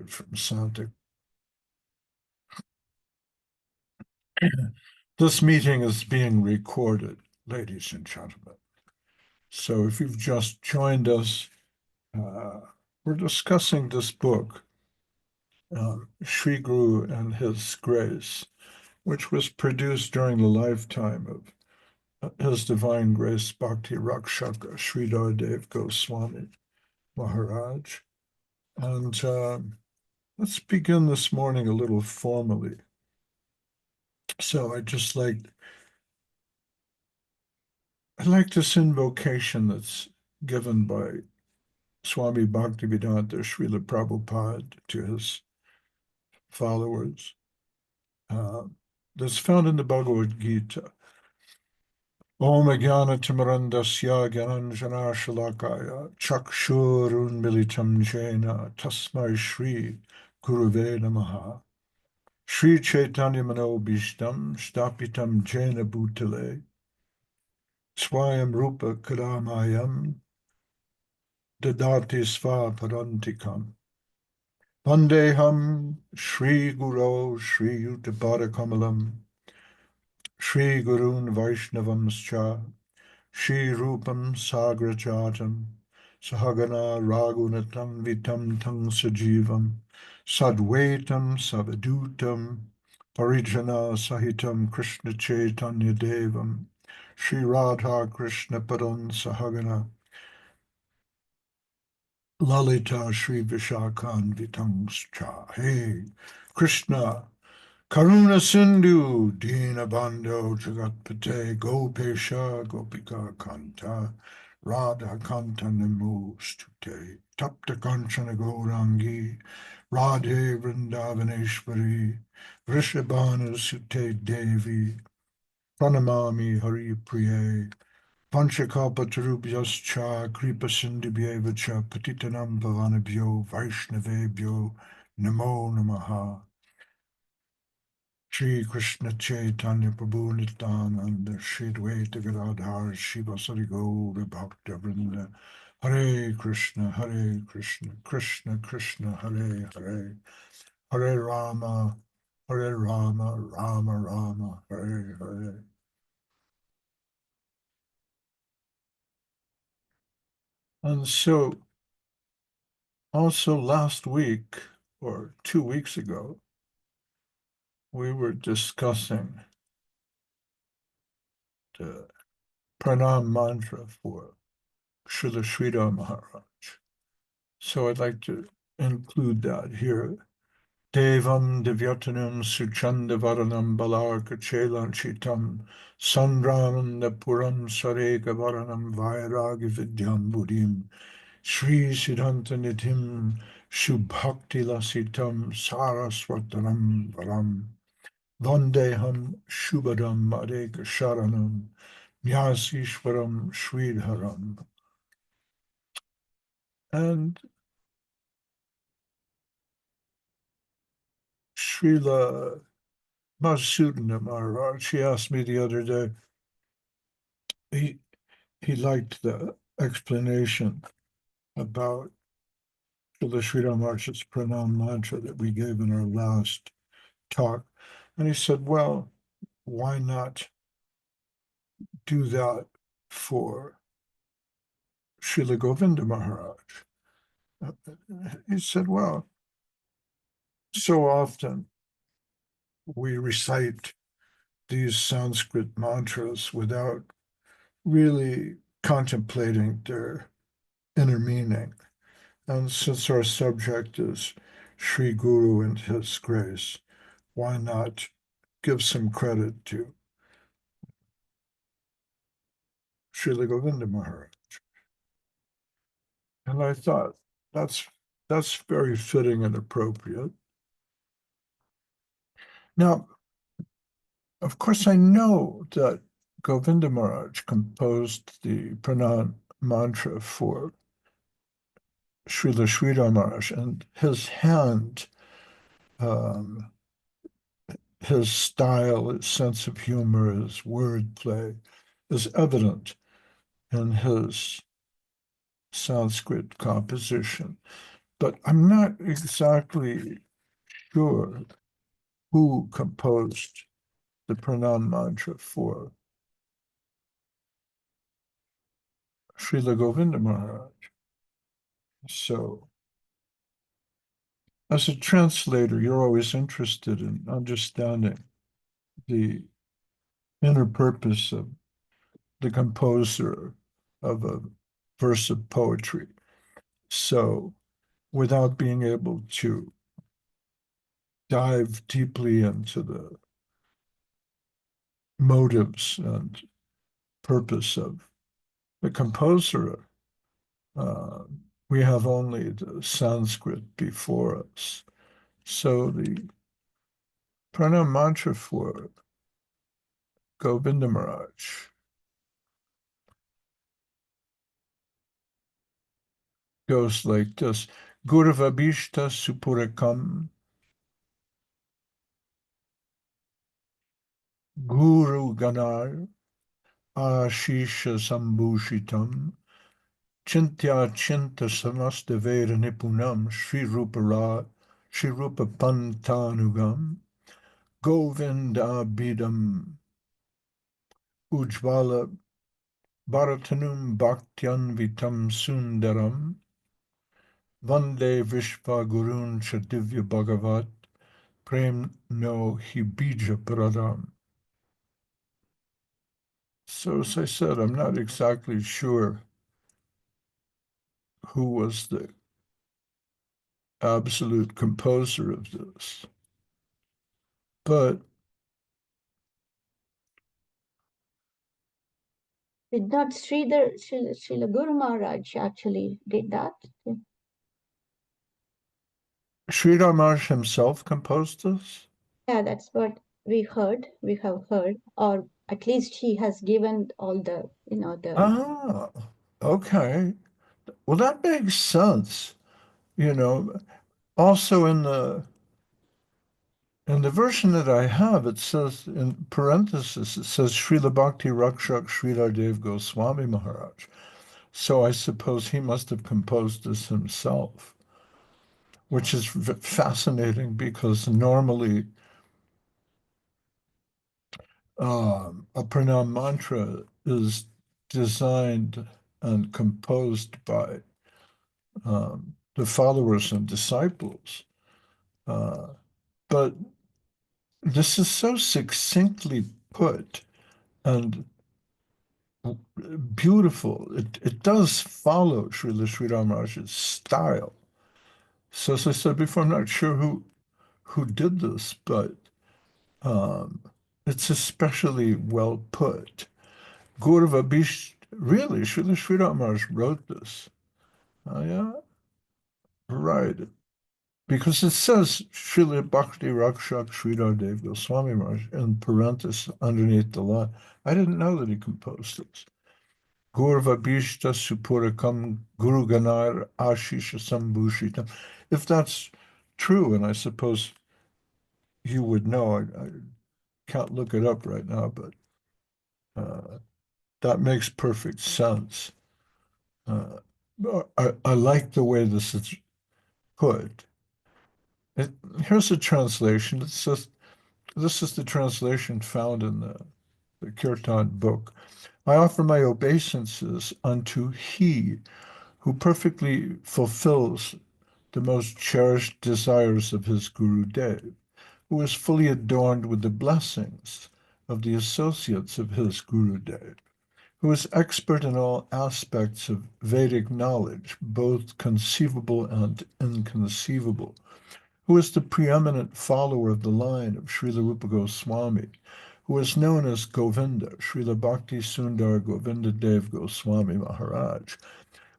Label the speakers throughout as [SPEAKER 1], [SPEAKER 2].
[SPEAKER 1] from Santa. This meeting is being recorded, ladies and gentlemen. So if you've just joined us, we're discussing this book, Sri Guru and His Grace, which was produced during the lifetime of His Divine Grace Bhakti Rakshaka Sridhar Dev Goswami Maharaj. And let's begin this morning a little formally. So I like this invocation that's given by Swami Bhaktivedanta Srila Prabhupada to his followers. That's found in the Bhagavad Gita. Om Jnana Timarandasya Gyananjana Shalakaya Chakshurun Militam Jena Tasmai Shri Guruve Namaha Shri Chaitanya Manobishtam Stapitam Jena Bhutale Swayam Rupa Kadamayam Dadati Sva Parantikam Vandeham Shri Guru Shri Yutabara Kamalam Shri Gurun Vaishnavamscha Shri Rupam Sagrajatam Sahagana Ragunatam Vitam Tang Sajivam Sadvaitam Savadutam Parijana Sahitam Krishna Chaitanya Devam Shri Radha Krishna Padan Sahagana Lalita Shri Vishakhan Vitangscha. Hey, Krishna, Karuna Sindhu, Dina Bandho, Jagatpate, Gopesha, Gopika Kanta, Radha Kanta Namostute, Tapta Kanchana Gaurangi, Radhe Vrindavaneshwari, Vrishabhanu Sute Devi, Pranamami Hari Priye, Panchakalpatarubhyascha Kripa Sindhubhyevacha Patitanam Pavanabhyo Vaishnavebhyo Namo Namaha Shri Krishna Chaitanya Prabhu Nityananda Shri Dvaita Gadadhar Shivasari Gaura Bhakta Vrinda Hare Krishna Krishna Krishna Hare Hare Hare Rama Rama Rama Hare Hare. And so also last week or 2 weeks ago, we were discussing the pranam mantra for Srila Sridhar Maharaj. So I'd like to include that here. Devam Divyatanam Suchanda Varanam Balarka Chelanchitam Sandrananda Puram Sareka Varanam Vairagi Vidyam Buddhim Sri Siddhanta Nithim Shubhakti Lasitam Saraswatanam Varam Vandeham Shubhadam Adeka Sharanam Nyasishwaram Sridharam. And Srila Madhusudana Maharaj, he asked me the other day, he liked the explanation about Srila Sridhar Maharaj's pranam mantra that we gave in our last talk. And he said, well, why not do that for Srila Govinda Maharaj? He said, well, so often we recite these Sanskrit mantras without really contemplating their inner meaning. And since our subject is Sri Guru and His Grace, why not give some credit to Srila Govinda Maharaj? And I thought that's very fitting and appropriate. Now, of course, I know that Govinda Maharaj composed the pranam mantra for Srila Sridhar Maharaj, and his hand, um, his style, his sense of humor, his wordplay is evident in his Sanskrit composition. but I'm not exactly sure who composed the pranam mantra for Srīla Govinda Maharaj. So, as a translator, you're always interested in understanding the inner purpose of the composer of a verse of poetry. So, without being able to dive deeply into the motives and purpose of the composer, uh, we have only the Sanskrit before us. So the pranam mantra for Govinda Maharaj goes like this: Gurvabhishta Supurakam Guru Ganar Ashisha Sambhushitam Chintya Chinta Samasthaveda Nipunam Sri Rupa Pantanugam Govinda Bidam Ujvala Bharatanum Bhaktyan Vitam Sundaram Vande Vishva Gurun Chadivya Bhagavat Prem no Hibija Pradam. So, as I said, I'm not exactly sure who was the absolute composer of this, but
[SPEAKER 2] Did not Srila Guru Maharaj actually did that?
[SPEAKER 1] Sridhar Maharaj himself composed this?
[SPEAKER 2] Yeah, that's what we have heard, or at least he has given all the,
[SPEAKER 1] Ah, okay. Well, that makes sense. You know, also in the version that I have, it says in parentheses, it says Srila Bhakti Rakshak Sridhar Dev Goswami Maharaj. So I suppose he must have composed this himself, which is fascinating because normally a pranam mantra is designed and composed by the followers and disciples. But this is so succinctly put and beautiful. It does follow Srila Sri Ramaraj's style. So as I said before, I'm not sure who did this, but it's especially well put. Gaurava Bish, really, Srila Sri Ramaraj wrote this. Oh, yeah, right. Because it says Srila Bhakti Rakshak Sridhar Dev Goswami Maharaj in parentheses underneath the line. I didn't know that he composed this. Gurva Bhishta Supurakam Guru Ganar Ashisha Sambhushitam. If that's true, and I suppose you would know, I can't look it up right now, but that makes perfect sense. Uh, I like the way this is put. It, here's a translation. It says, this is the translation found in the Kirtan book. I offer my obeisances unto He who perfectly fulfills the most cherished desires of his Guru Dev, who is fully adorned with the blessings of the associates of his Guru Dev, who is expert in all aspects of Vedic knowledge, both conceivable and inconceivable, who is the preeminent follower of the line of Srila Rupa Goswami, who is known as Govinda, Srila Bhakti Sundar Govinda Dev Goswami Maharaj,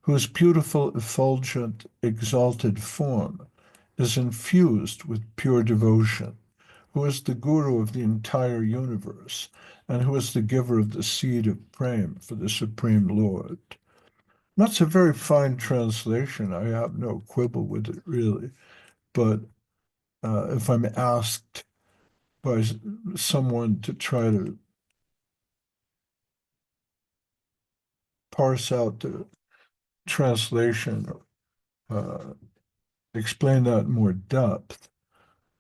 [SPEAKER 1] whose beautiful, effulgent, exalted form is infused with pure devotion, who is the guru of the entire universe, and who is the giver of the seed of prema for the Supreme Lord. That's a very fine translation. I have no quibble with it, really. But if I'm asked by someone to try to parse out the translation, uh, explain that in more depth,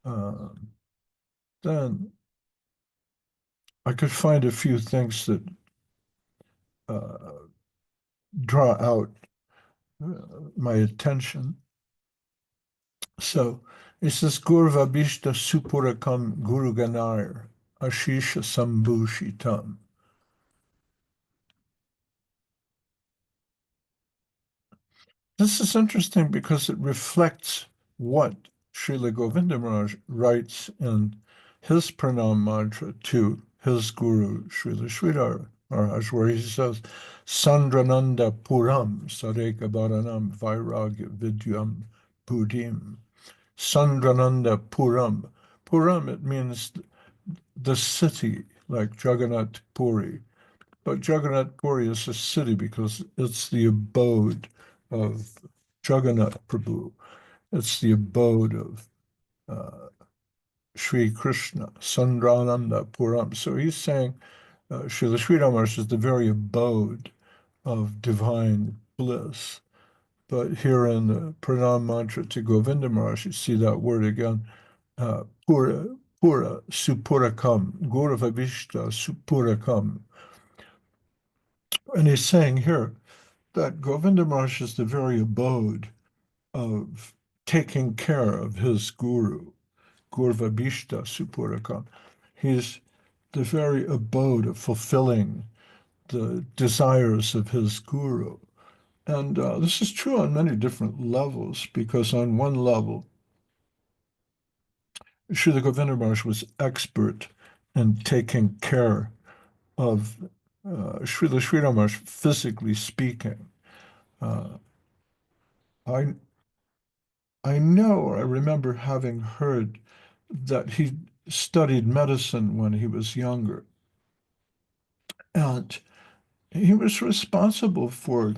[SPEAKER 1] then I could find a few things that draw out my attention. So it says Gurva Bhishta Supurakam Guru Ganar Ashisha Sambhushitam. This is interesting because it reflects what Srila Govinda Maharaj writes in his pranam mantra to his guru, Srila Sridhar Maharaj, where he says, Sandrananda Puram Sareka Bharanam Vairagya Vidyam Buddhim. Sandrananda Puram. Puram, it means the city, like Jagannath Puri. But Jagannath Puri is a city because it's the abode of Jagannath Prabhu. It's the abode of Sri Krishna, Sandrananda Puram. So he's saying Srila Sri Maharaj is the very abode of divine bliss. But here in the pranam mantra to Govinda Maharaj, you see that word again, pura, pura, supurakam, Gauravavishta supurakam. And he's saying here that Govinda Maharaj is the very abode of taking care of his guru, Gauravavishta supurakam. He's the very abode of fulfilling the desires of his guru. And this is true on many different levels, because on one level, Srila Govinda Maharaj was expert in taking care of Srila Sridhar Maharaj, physically speaking. Uh, I I know, I remember having heard that he studied medicine when he was younger, and he was responsible for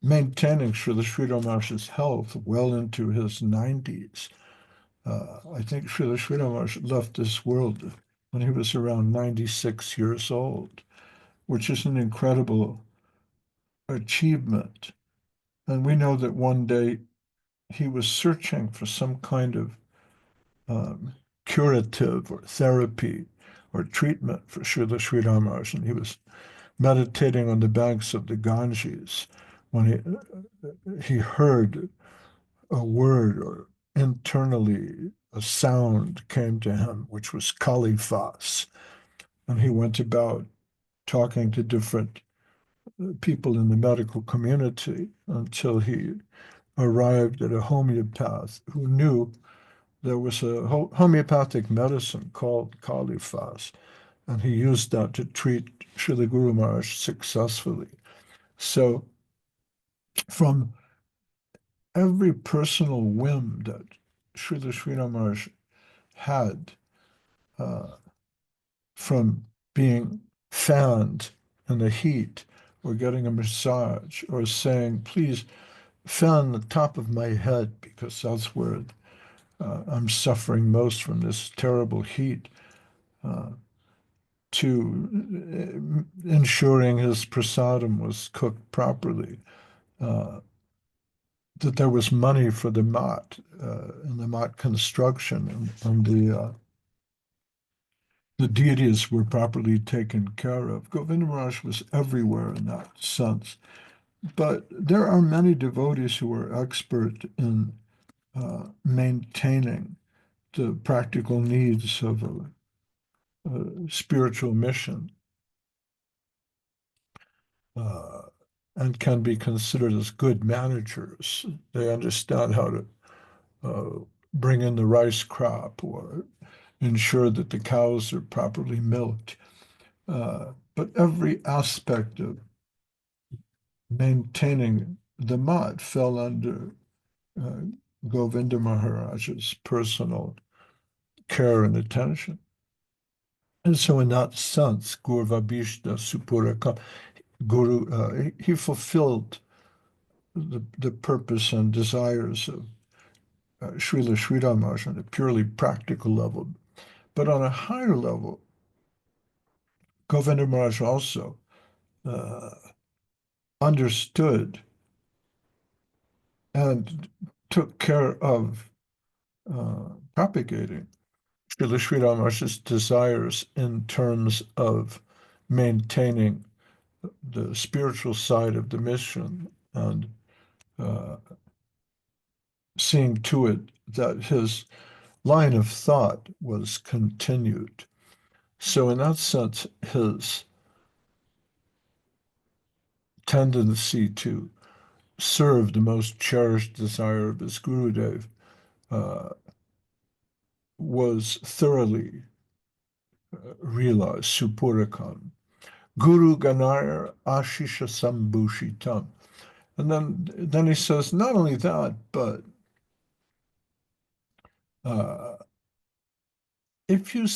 [SPEAKER 1] maintaining Srila Sridhar Maharaj's health well into his 90s. I think Srila Sridhar Maharaj left this world when he was around 96 years old, which is an incredible achievement. And we know that one day he was searching for some kind of um, curative or therapy or treatment for Srila Sridhar Maharaj, and he was meditating on the banks of the Ganges when he heard a word, or internally a sound came to him, which was Kalifas. And he went about talking to different people in the medical community until he arrived at a homeopath who knew there was a homeopathic medicine called Kalifas, and he used that to treat Srila Guru Maharaj successfully. So from every personal whim that Srila Sridhar Maharaj had, uh, from being fanned in the heat, or getting a massage, or saying, please fan the top of my head because that's where I'm suffering most from this terrible heat, to ensuring his prasadam was cooked properly, that there was money for the mat, and the mat construction, and the deities were properly taken care of. Govinda Maharaj was everywhere in that sense. But there are many devotees who are expert in maintaining the practical needs of a spiritual mission, uh, and can be considered as good managers. They understand how to bring in the rice crop, or ensure that the cows are properly milked. But every aspect of maintaining the mat fell under uh, Govinda Maharaj's personal care and attention. And so, in that sense, Gurvabhishta Supuraka, Guru, he fulfilled the purpose and desires of Srila Sridhar Maharaj on a purely practical level. But on a higher level, Govinda Maharaj also uh, understood and took care of propagating Srila Sri Ramar's desires in terms of maintaining the spiritual side of the mission and uh, seeing to it that his line of thought was continued. So, in that sense, his tendency to serve the most cherished desire of his Gurudev uh, was thoroughly realized, Supurakam. Guru Ganaya Ashisha Sambhushitam. And then he says, not only that, but uh, if you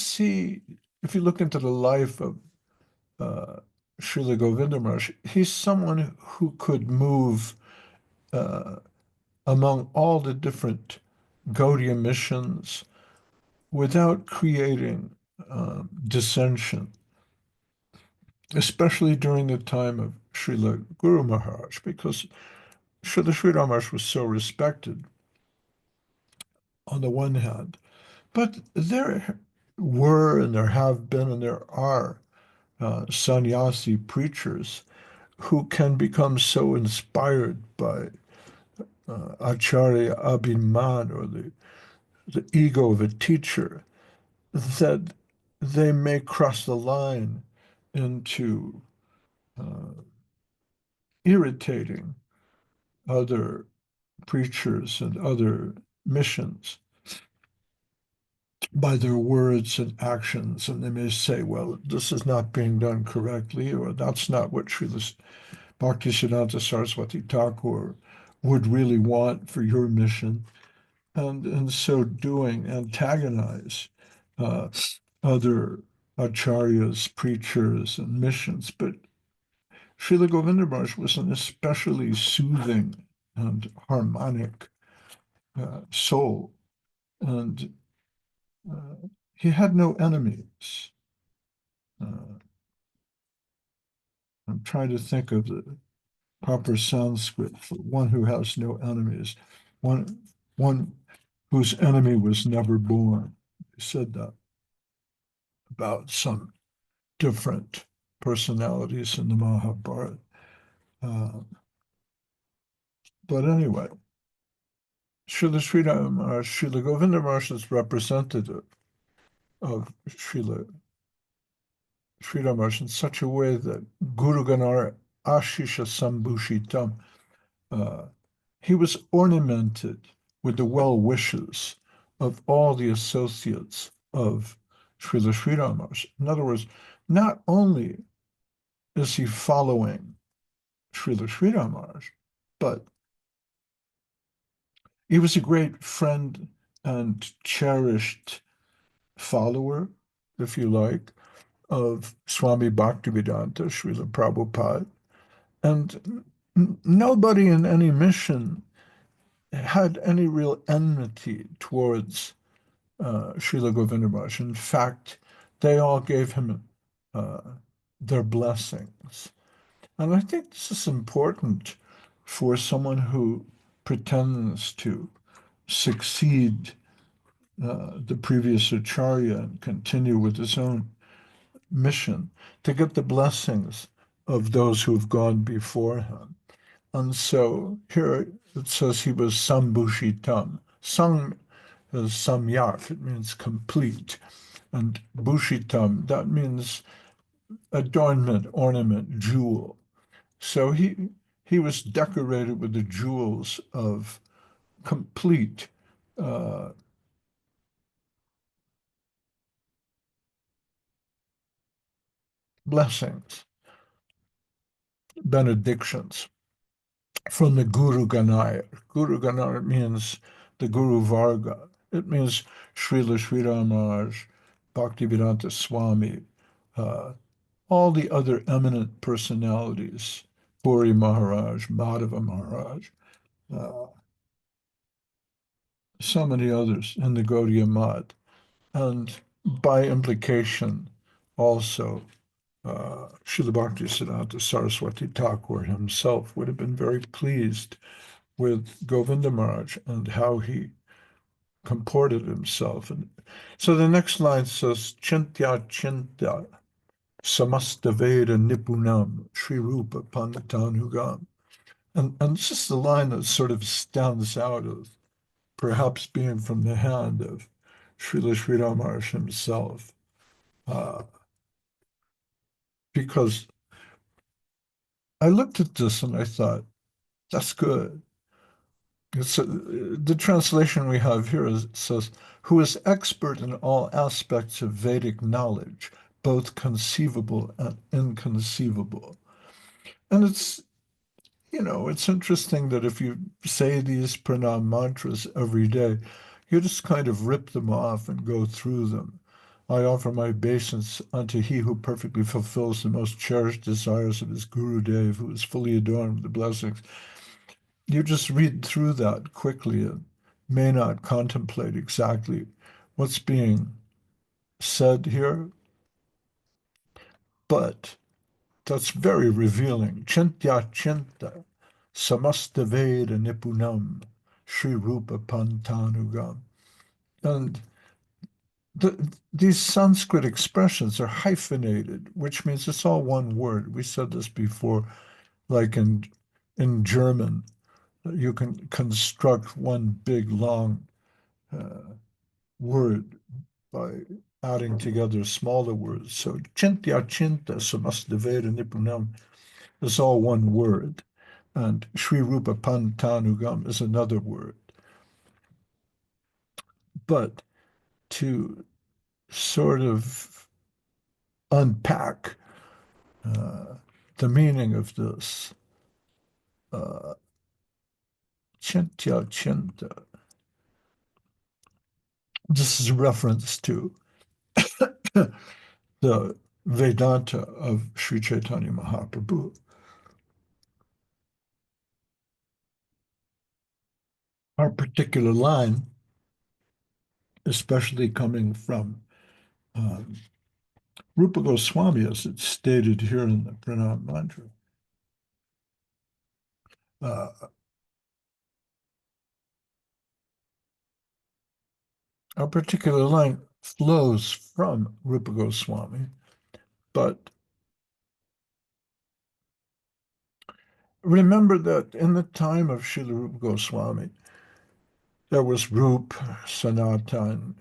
[SPEAKER 1] look into the life of uh, Srila Govinda Maharaj, he's someone who could move uh, among all the different Gaudiya missions without creating dissension, especially during the time of Srila Guru Maharaj, because Srila Sri Maharaj was so respected on the one hand, but there were and there have been and there are sannyasi preachers who can become so inspired by Acharya Abhiman or the ego of a teacher that they may cross the line into irritating other preachers and other missions by their words and actions. And they may say, well, this is not being done correctly, or that's not what Srila Bhaktisiddhanta Saraswati Thakur would really want for your mission. And in so doing, antagonize uh, other acharyas, preachers, and missions. But Srila Govinda Maharaj was an especially soothing and harmonic soul, and he had no enemies. I'm trying to think of the proper Sanskrit for one who has no enemies, one whose enemy was never born. He said that about some different personalities in the Mahabharata. Uh, but anyway, Srila Govinda Maharaj is representative of Srila Maharaj in such a way that Guru Ganar Ashisha Sambhushitam, uh, he was ornamented with the well wishes of all the associates of Srila Sri Maharaj. In other words, not only is he following Srila Sri Maharaj, but he was a great friend and cherished follower, if you like, of Swami Bhaktivedanta, Srila Prabhupada. And nobody in any mission had any real enmity towards Srila Govinda Maharaj. In fact, they all gave him uh, their blessings. And I think this is important for someone who pretends to succeed the previous acharya and continue with his own mission, to get the blessings of those who have gone before him. And so here it says he was sambhushitam. Sang is samyak, it means complete. And bhushitam, that means adornment, ornament, jewel. So he was decorated with the jewels of complete uh, blessings, benedictions from the Guru Ganaya. Guru Ganaya means the Guru Varga. It means Srila Sri Maharaj, Bhaktivedanta Swami, uh, all the other eminent personalities, Puri Maharaj, Madhava Maharaj, uh, so many others in the Gaudiya Math, and by implication, also Srila Bhaktisiddhanta Saraswati Thakur himself would have been very pleased with Govinda Maharaj and how he comported himself. And so the next line says, Chintya Chinta Samasta Veda Nipunam Sri Rupa Pandatanugam. And this is the line that sort of stands out as perhaps being from the hand of Srila Sri Maharaj himself. Because I looked at this and I thought, that's good. The translation we have here says, who is expert in all aspects of Vedic knowledge, both conceivable and inconceivable. And it's interesting that if you say these pranam mantras every day, you just kind of rip them off and go through them. I offer my obeisance unto he who perfectly fulfills the most cherished desires of his Guru Dev, who is fully adorned with the blessings. You just read through that quickly and may not contemplate exactly what's being said here, but that's very revealing. Chintya Chinta Samasta Veda Nipunam Sri Rupa Pantanugam. And these Sanskrit expressions are hyphenated, which means it's all one word. We said this before, like in German, you can construct one big long word by adding together smaller words. So Chintya Chinta Samasta Veda Nipunam is all one word. And Sri Rupa Pantanugam is another word. But to sort of unpack the meaning of this, Chintya Chinta, this is a reference to the Vedanta of Sri Chaitanya Mahaprabhu. Our particular line, especially coming from Rupa Goswami, as it's stated here in the Pranam Mantra, our particular line flows from Rupa Goswami, but remember that in the time of Srila Rupa Goswami, there was Rup, Sanatan,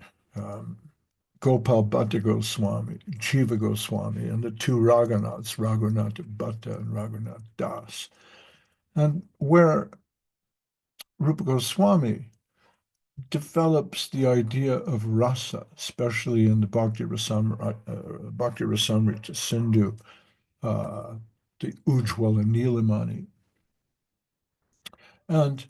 [SPEAKER 1] Gopal Bhatta Goswami, Jiva Goswami, and the two Raghunaths, Raghunath Bhatta and Raghunath Das. And where Rupa Goswami develops the idea of rasa, especially in the Bhakti Rasamrita Sindhu, the Ujjwala Nilamani, and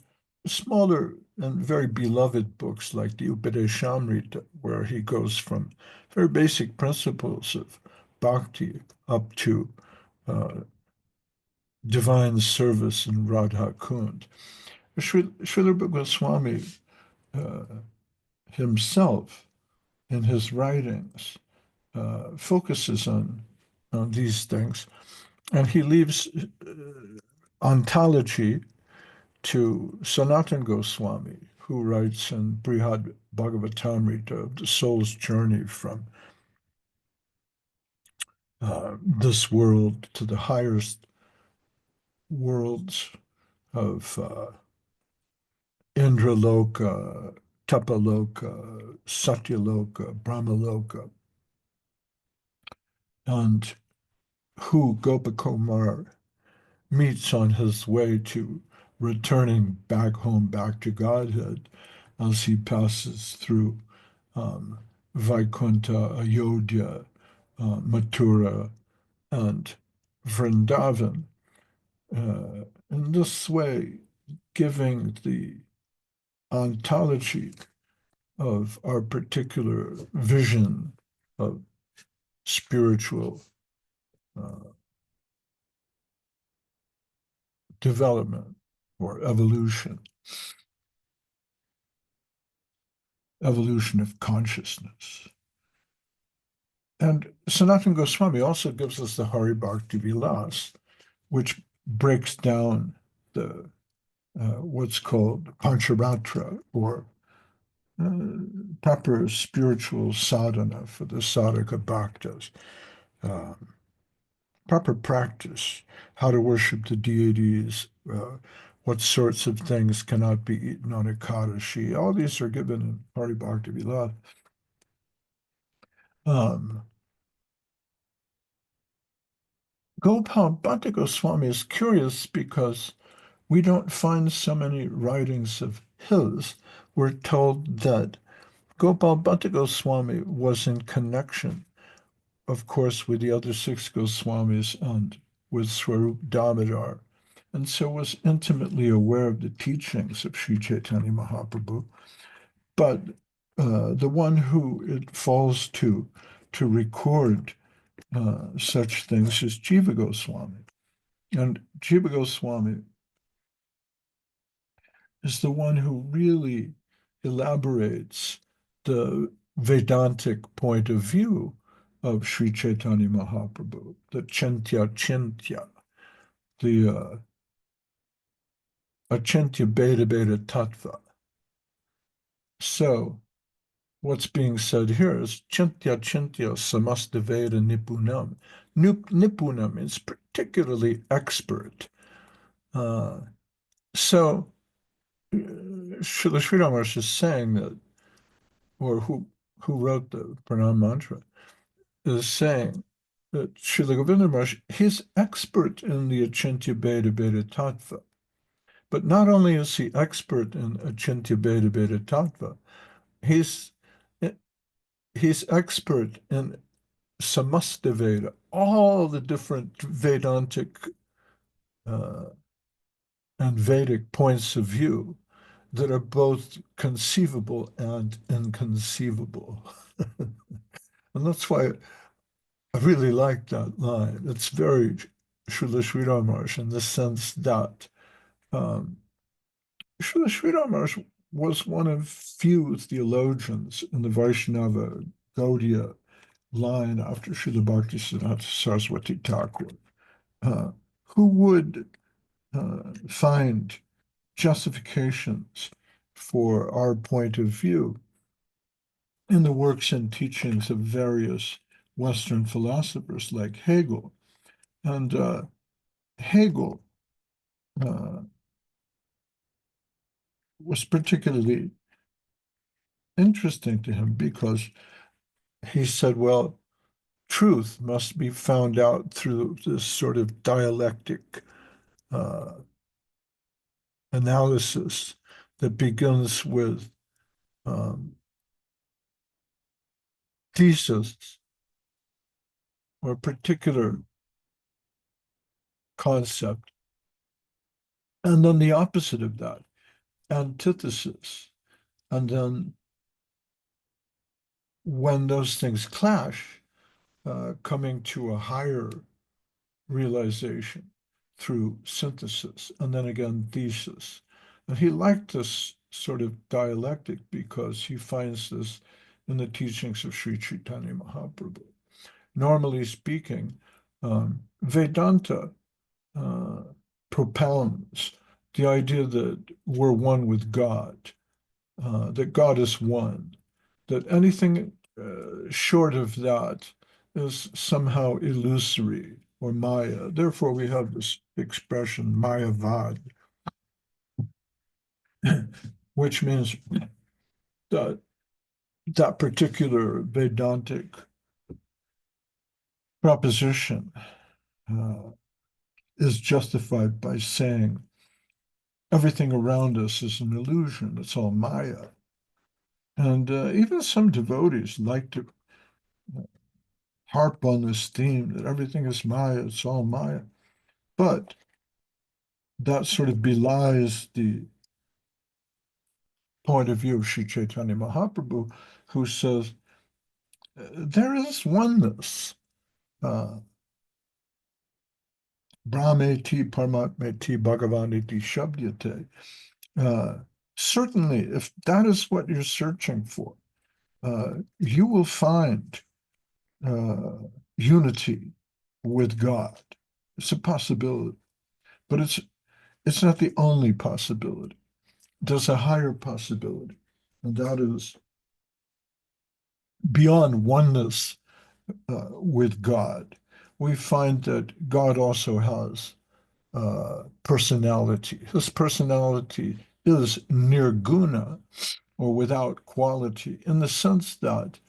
[SPEAKER 1] smaller and very beloved books like the Upadeshamrita, where he goes from very basic principles of bhakti up to divine service in Radha Kund. Srila Goswami himself, in his writings, focuses on these things, and he leaves ontology to Sanatan Goswami, who writes in Brihad Bhagavatamrita of the soul's journey from this world to the highest worlds of Indraloka, Tapaloka, Satyaloka, Brahmaloka, and who Gopakumar meets on his way to returning back home, back to Godhead, as he passes through Vaikuntha, Ayodhya, Mathura, and Vrindavan. In this way, giving the ontology of our particular vision of spiritual development or evolution of consciousness. And Sanatana Goswami also gives us the Hari Bhakti Vilas, which breaks down the what's called pancharatra, or proper spiritual sadhana for the sadhaka bhaktas, proper practice, how to worship the deities, what sorts of things cannot be eaten on Ekadashi. All these are given in Pari Bhakti Vilad. Gopal Bhatta Goswami is curious because we don't find so many writings of his. We're told that Gopal Bhatta Goswami was in connection, of course, with the other six Goswamis and with Swarup Damodar, and so was intimately aware of the teachings of Sri Chaitanya Mahaprabhu. But the one who it falls to record such things is Jiva Goswami. And Jiva Goswami is the one who really elaborates the Vedantic point of view of Sri Chaitanya Mahaprabhu, the Chintya Chintya, the Achintya Beta Beta Tattva. So what's being said here is Chintya Chintya Samasta Veda Nipunam. Nipunam is particularly expert. So Srila Sri Maharaj is saying that, or who wrote the pranam mantra, is saying that Srila Govinda Maharaj, he's expert in the Achintya Beta Beta Tattva. But not only is he expert in Achintya Beta Beta Tattva, he's expert in Samasta Veda, all the different Vedantic and Vedic points of view that are both conceivable and inconceivable. And that's why I really like that line. It's very Srila Sridhar Maharaj in the sense that Srila Sridhar Maharaj was one of few theologians in the Vaishnava Gaudiya line after Srila Bhaktisiddhanta Saraswati Thakur, who would find justifications for our point of view in the works and teachings of various Western philosophers like Hegel. And Hegel was particularly interesting to him because he said, well, truth must be found out through this sort of dialectic analysis that begins with thesis or a particular concept, and then the opposite of that, antithesis. And then when those things clash, coming to a higher realization through synthesis, and then again, thesis. And he liked this sort of dialectic because he finds this in the teachings of Sri Chaitanya Mahaprabhu. Normally speaking, Vedanta propounds the idea that we're one with God, that God is one, that anything short of that is somehow illusory or Maya. Therefore, we have this expression, Mayavad, which means that that particular Vedantic proposition is justified by saying everything around us is an illusion. It's all Maya. And even some devotees like to harp on this theme that everything is Maya, it's all Maya. But that sort of belies the point of view of Sri Chaitanya Mahaprabhu, who says there is oneness. Brahmeti Paramatmeti Bhagavaniti Shabdyate. Certainly, if that is what you're searching for, you will find unity with God. It's a possibility, but it's not the only possibility. There's a higher possibility, and that is beyond oneness with God. We find that God also has personality. His personality is nirguna, or without quality, in the sense that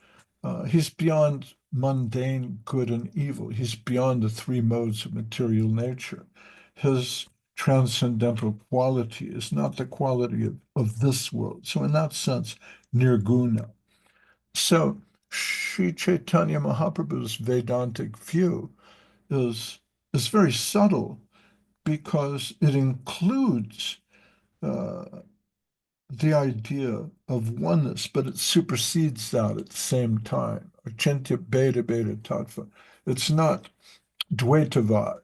[SPEAKER 1] he's beyond mundane good and evil. He's beyond the three modes of material nature. His transcendental quality is not the quality of this world. So in that sense, nirguna. So Sri Chaitanya Mahaprabhu's Vedantic view is, is very subtle because it includes uh, the idea of oneness, but it supersedes that at the same time. Achintya Beta Beta Tattva. It's not Dvaitavad.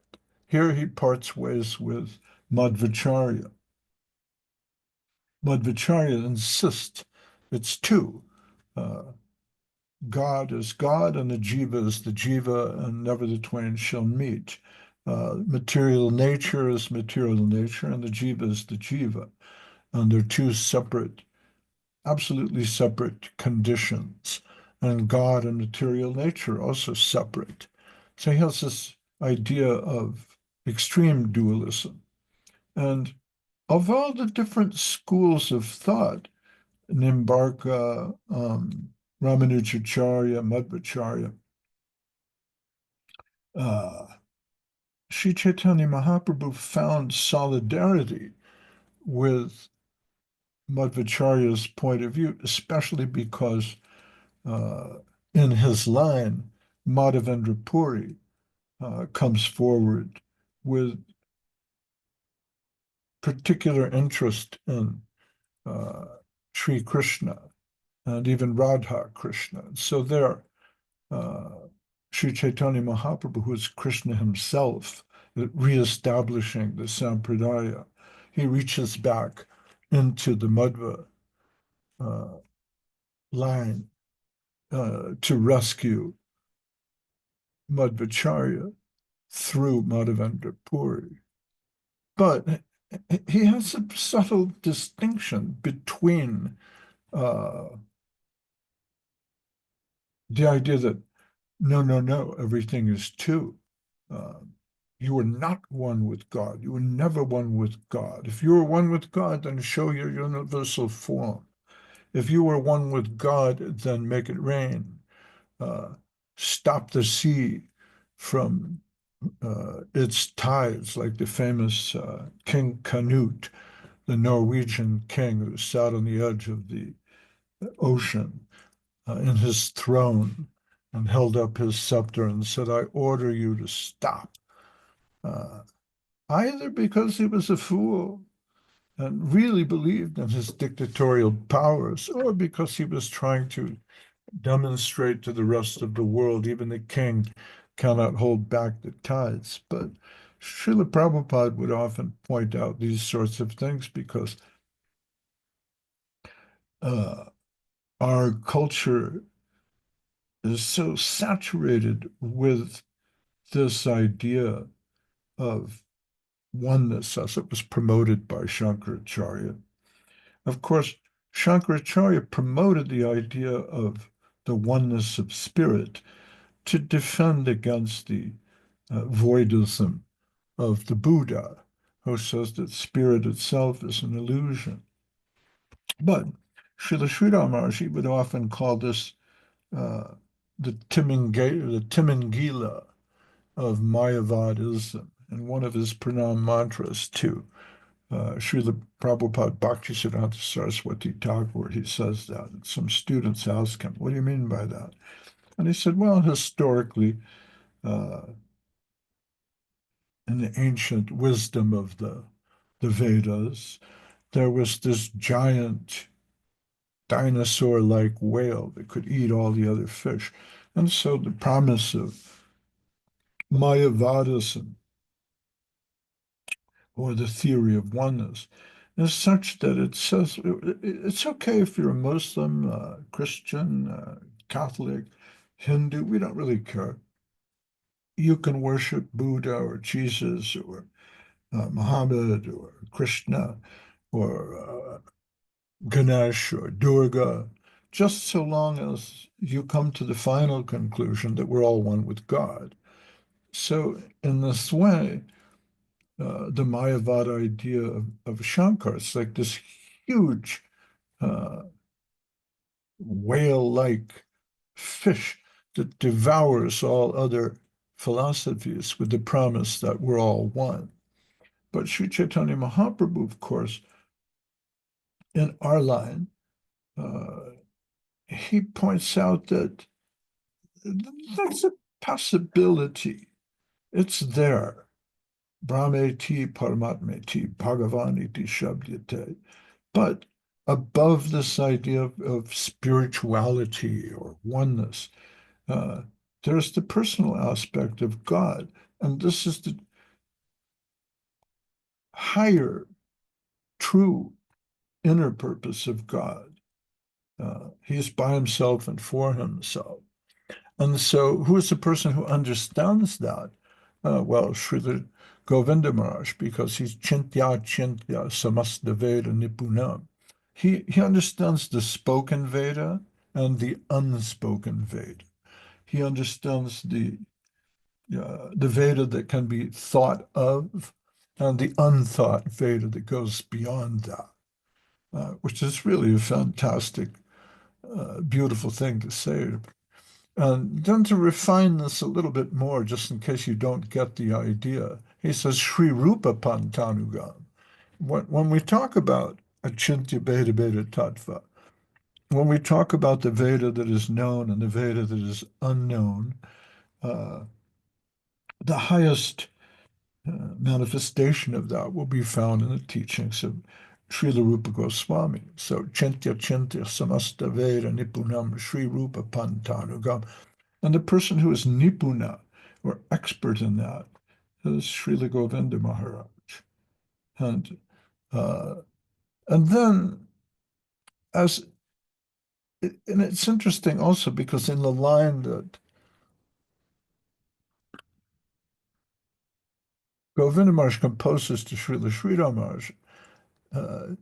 [SPEAKER 1] Here he parts ways with Madhvacharya. Madhvacharya insists it's two. Uh, God is God and the jiva is the jiva, and never the twain shall meet. Material nature is material nature, and the jiva is the jiva. And they're two separate, absolutely separate conditions. And God and material nature are also separate. So he has this idea of extreme dualism. And of all the different schools of thought, Nimbarka, Ramanujacharya, Madhvacharya, uh, Sri Chaitanya Mahaprabhu found solidarity with Madhvacharya's point of view, especially because uh, in his line, Madhavendra Puri comes forward with particular interest in uh, Sri Krishna and even Radha Krishna. So there, uh, Sri Chaitanya Mahaprabhu, who is Krishna himself, reestablishing the Sampradaya, he reaches back into the Madhva uh, line to rescue Madhvacharya through Madhavendra Puri. But he has a subtle distinction between uh, the idea that no, no, no, everything is two. Uh, you are not one with God. You were never one with God. If you were one with God, then show your universal form. If you were one with God, then make it rain. Uh, stop the sea from its tides, like the famous King Canute, the Norwegian king who sat on the edge of the ocean in his throne and held up his scepter and said, I order you to stop. Uh, Either because he was a fool and really believed in his dictatorial powers, or because he was trying to demonstrate to the rest of the world, even the king cannot hold back the tides. But Srila Prabhupada would often point out these sorts of things because uh, our culture is so saturated with this idea of oneness as it was promoted by Shankaracharya. Of course, Shankaracharya promoted the idea of the oneness of spirit to defend against the voidism of the Buddha, who says that spirit itself is an illusion. But Srila Sridhar Maharaj would often call this uh, the Timangila of Mayavadism. And one of his pranam mantras too. Srila Prabhupada Bhaktisiddhanta Saraswati Thakur, he says that. And some students ask him, what do you mean by that? And he said, well, historically, uh, in the ancient wisdom of the Vedas, there was this giant dinosaur-like whale that could eat all the other fish. And so the promise of Mayavadism, or the theory of oneness, is such that it says it's okay if you're a Muslim, Christian, Catholic, Hindu, we don't really care. You can worship Buddha or Jesus or Muhammad or Krishna or Ganesh or Durga, just so long as you come to the final conclusion that we're all one with God. So in this way, the Mayavad idea of Shankar, it's like this huge uh, whale-like fish that devours all other philosophies with the promise that we're all one. But Sri Chaitanya Mahaprabhu, of course, in our line, uh, he points out that that's a possibility. It's there. Brahmeti Paramatmeti Bhagavaniti Shabdyate. But above this idea of spirituality or oneness, uh, there's the personal aspect of God. And this is the higher, true inner purpose of God. He's by himself and for himself. And so, who is the person who understands that? Well, Srila Govinda Maharaj, because he's Chintya Chintya Samasta Veda Nipunam. He understands the spoken Veda and the unspoken Veda. He understands the Veda that can be thought of and the unthought Veda that goes beyond that, which is really a fantastic, beautiful thing to say. And then to refine this a little bit more, just in case you don't get the idea, he says Sri Rupa Pantanugam. When we talk about Achintya Bheda Bheda Tattva, when we talk about the Veda that is known and the Veda that is unknown, uh, the highest manifestation of that will be found in the teachings of Srila Rupa Goswami. So Chintya Chintya Samasta Veda Nipunam Sri Rupa Pantanugam. And the person who is nipuna, or expert in that, is Srila Govinda Maharaj. And uh, and then as and it's interesting also because in the line that Govinda Maharaj composes to Srila Sridhar Maharaj, uh,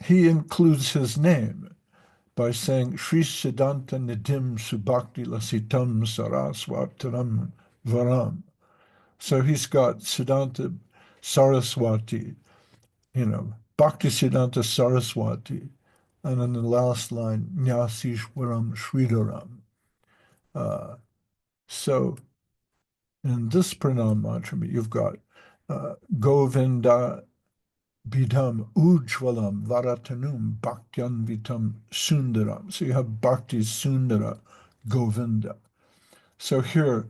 [SPEAKER 1] he includes his name by saying Sri Siddhanta Nidim Subhakti Lasitam Saraswataram Varam. So he's got Siddhanta Saraswati, Bhaktisiddhanta Saraswati, and in the last line, Nyasishwaram Sridharam. Uh, so in this pranam mantra, you've got Govinda Bidham Ujwalam Varatanum Bhaktyanvitam Sundaram. So you have Bhakti Sundara Govinda. So here,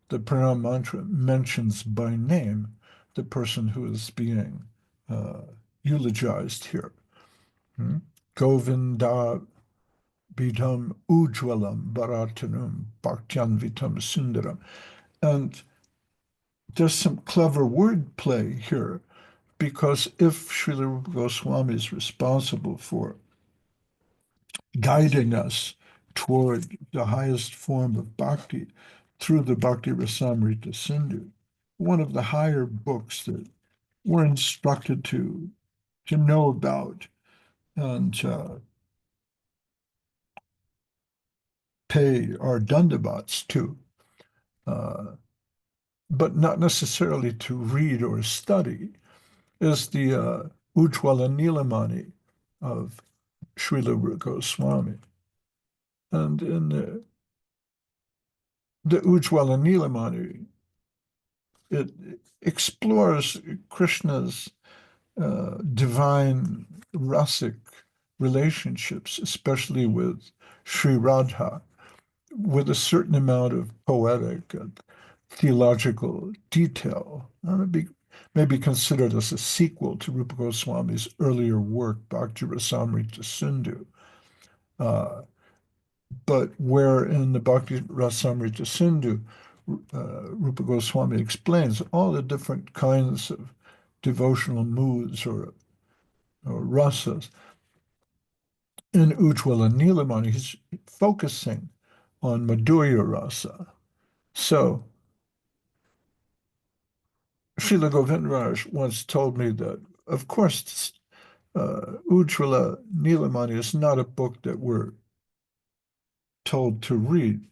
[SPEAKER 1] the pranam mantra mentions by name the person who is being eulogized here. Govinda Bidham Ujwalam Bharatanum Bhaktyanvitam Sundaram. And there's some clever wordplay here because if Srila Rupa Goswami is responsible for guiding us toward the highest form of bhakti through the Bhakti Rasamrita Sindhu, one of the higher books that we're instructed to know about and pay our dandavats to, uh, but not necessarily to read or study, is the Ujjwala Nilamani of Srila Goswami. And in the Ujjwala Nilamani, it explores Krishna's divine rasic relationships, especially with Sri Radha, with a certain amount of poetic and theological detail. And it'd maybe considered as a sequel to Rupa Goswami's earlier work, Bhakti Rasamrita Sindhu. But where in the Bhakti Rasamrita Sindhu, Rupa Goswami explains all the different kinds of devotional moods or rasas. In Ujjwala Nilamani, he's focusing on Madhurya rasa. So Srila Govinda Maharaj once told me that, of course, Ujjvala Nilamani is not a book that we're told to read.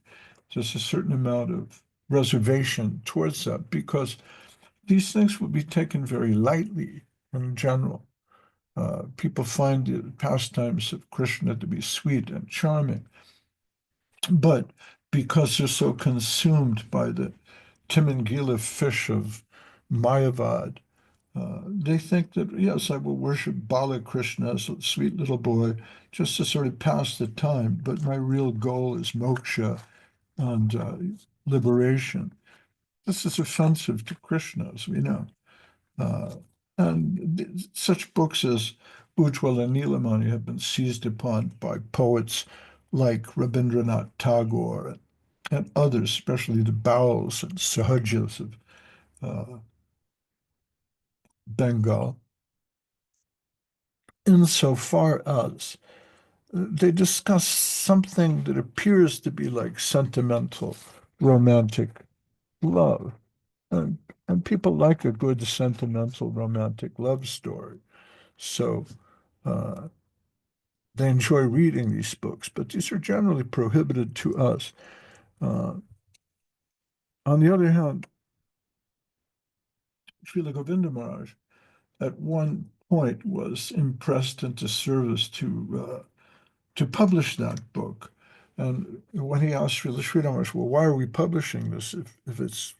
[SPEAKER 1] There's a certain amount of reservation towards that because these things will be taken very lightly in general. People find the pastimes of Krishna to be sweet and charming, but because they're so consumed by the Timangila fish of Mayavad, they think that, yes, I will worship Bala Krishna as a sweet little boy just to sort of pass the time, but my real goal is moksha and liberation. This is offensive to Krishna, as we know. Uh, and such books as Ujjwala Nilamani have been seized upon by poets like Rabindranath Tagore and others, especially the Bauls and Sahajas of uh, Bengal, insofar as they discuss something that appears to be like sentimental, romantic love. And, and people like a good sentimental romantic love story. So uh, they enjoy reading these books, but these are generally prohibited to us. Uh, on the other hand, Srila Govinda Maharaj at one point was impressed into service to publish that book. And when he asked Srila Sridhar Maharaj, well, why are we publishing this if it's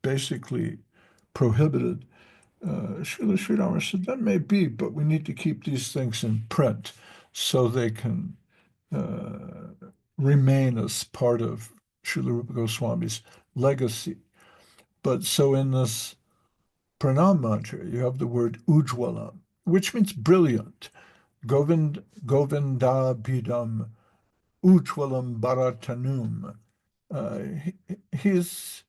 [SPEAKER 1] basically prohibited? Srila Sridhar Maharaj said, that may be, but we need to keep these things in print so they can remain as part of Srila Rupa Goswami's legacy. But so in this pranam mantra, you have the word ujjwalam, which means brilliant. Govinda bidam ujjwalam bharatanum. He's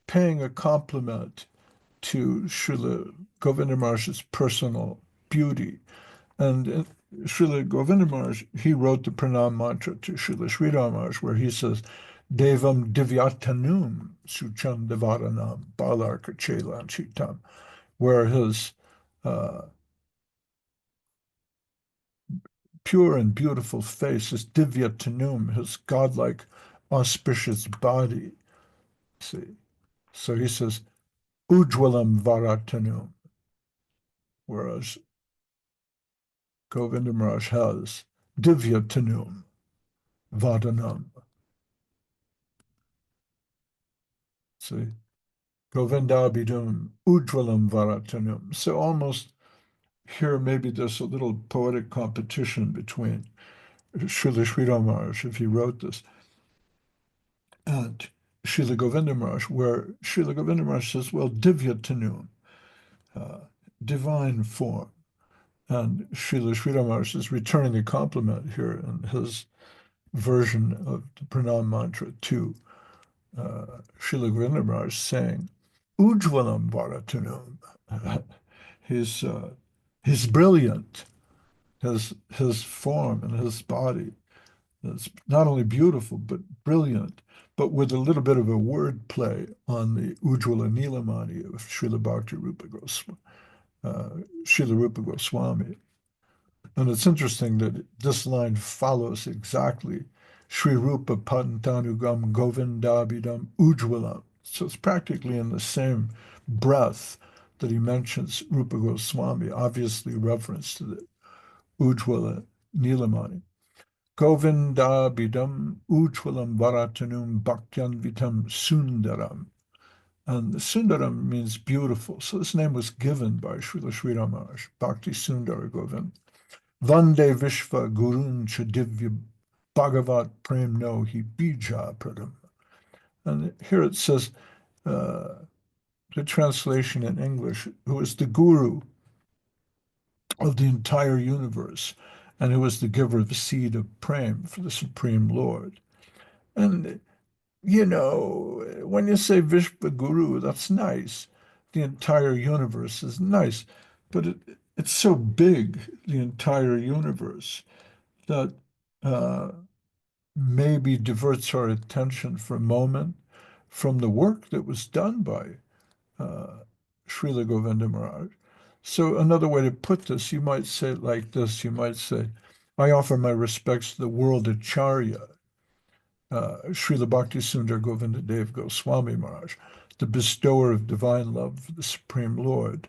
[SPEAKER 1] paying a compliment to Srila Govinda Maharaj's personal beauty. And Srila Govinda Maharaj, he wrote the pranam mantra to Srila Sridhar Maharaj, where he says, Devam divyatanum suchandavaranam balarka chelanchitam, where his uh, pure and beautiful face, his divyatanum, his godlike auspicious body. See, so he says, ujwalam varatanum, whereas Govinda Maharaj has divyatanum vadanam. See, Govindabidum ujvalam varatanum. So almost here, maybe there's a little poetic competition between Srila Sridhar Maharaj, if he wrote this, and Srila Govinda Maharaj, where Srila Govinda Maharaj says, well, divya tanum, divine form. And Srila Sridhar Maharaj is returning the compliment here in his version of the pranam mantra to Srila Govinda Maharaj, saying, Ujvalam varatanum. He's he's brilliant. His form and his body is not only beautiful but brilliant, but with a little bit of a word play on the Ujjwala Nilamani of Srila Bhakti Rupa Goswami, Srila Rupa Goswami. And it's interesting that this line follows exactly Sri Rupa Pantanugam Govindabidam Ujjwalam. So it's practically in the same breath that he mentions Rupa Goswami, obviously reference to the Ujjwala Nilamani. Govindabidam Ujjwalam Varatanum Bhaktyanvitam Sundaram. And Sundaram means beautiful. So this name was given by Srila Sridhar Maharaj, Bhakti Sundara Govind. Vande Vishva Gurun Chadivya Bhagavat Prem No Hi Bija Pradam. And here it says, the translation in English, who is the guru of the entire universe and who is the giver of the seed of Prem for the Supreme Lord. And, you know, when you say Vishva Guru, that's nice. The entire universe is nice, but it's so big, the entire universe, that maybe diverts our attention for a moment from the work that was done by uh, Srila Govinda Maharaj. So another way to put this, you might say it like this. You might say, I offer my respects to the world Acharya, Srila Bhakti Sundar Govinda Dev Goswami Maharaj, the bestower of divine love for the Supreme Lord,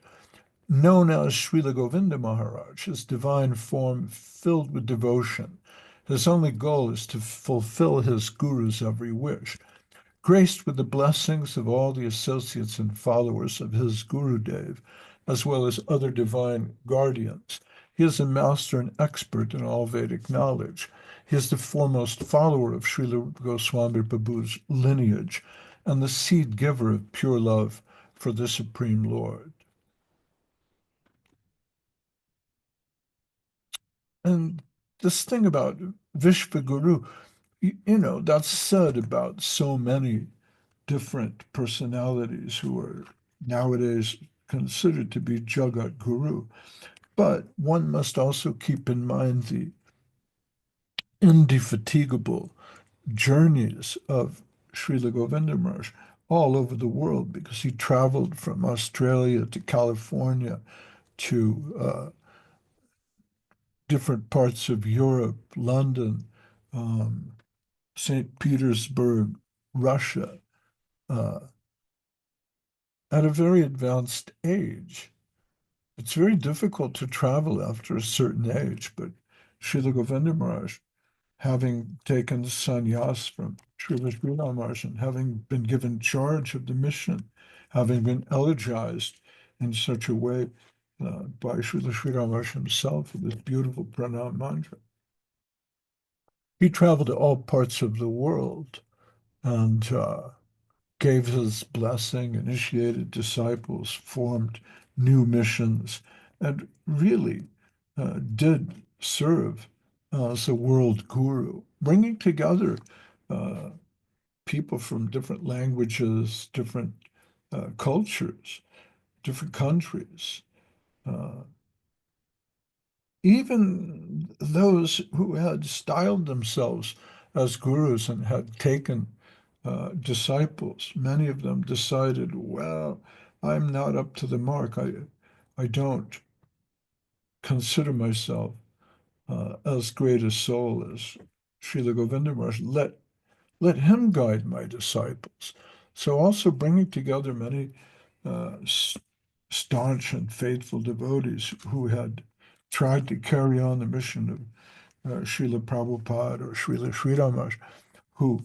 [SPEAKER 1] known as Srila Govinda Maharaj, his divine form filled with devotion. His only goal is to fulfill his guru's every wish. Graced with the blessings of all the associates and followers of his Gurudev, as well as other divine guardians, he is a master and expert in all Vedic knowledge. He is the foremost follower of Srila Goswami Prabhu's lineage and the seed giver of pure love for the Supreme Lord. And this thing about Vishvaguru, that's said about so many different personalities who are nowadays considered to be Jagat Guru. But one must also keep in mind the indefatigable journeys of Srila Govinda Maharaj all over the world because he traveled from Australia to California to different parts of Europe, London, um, St. Petersburg, Russia, uh, at a very advanced age. It's very difficult to travel after a certain age, but Srila Govinda Maharaj, having taken sannyas from Srila Srila Maharaj and having been given charge of the mission, having been elegized in such a way by Srila Srila Maharaj himself with this beautiful pranam mantra, he traveled to all parts of the world and gave his blessing, initiated disciples, formed new missions, and really did serve as a world guru, bringing together uh, people from different languages, different cultures, different countries. Uh, Even those who had styled themselves as gurus and had taken disciples, many of them decided, well, I'm not up to the mark. I don't consider myself as great a soul as Srila Govinda Maharaj. Let him guide my disciples. So also bringing together many uh, staunch and faithful devotees who had tried to carry on the mission of Srila Prabhupada or Srila Sri Maharaj, who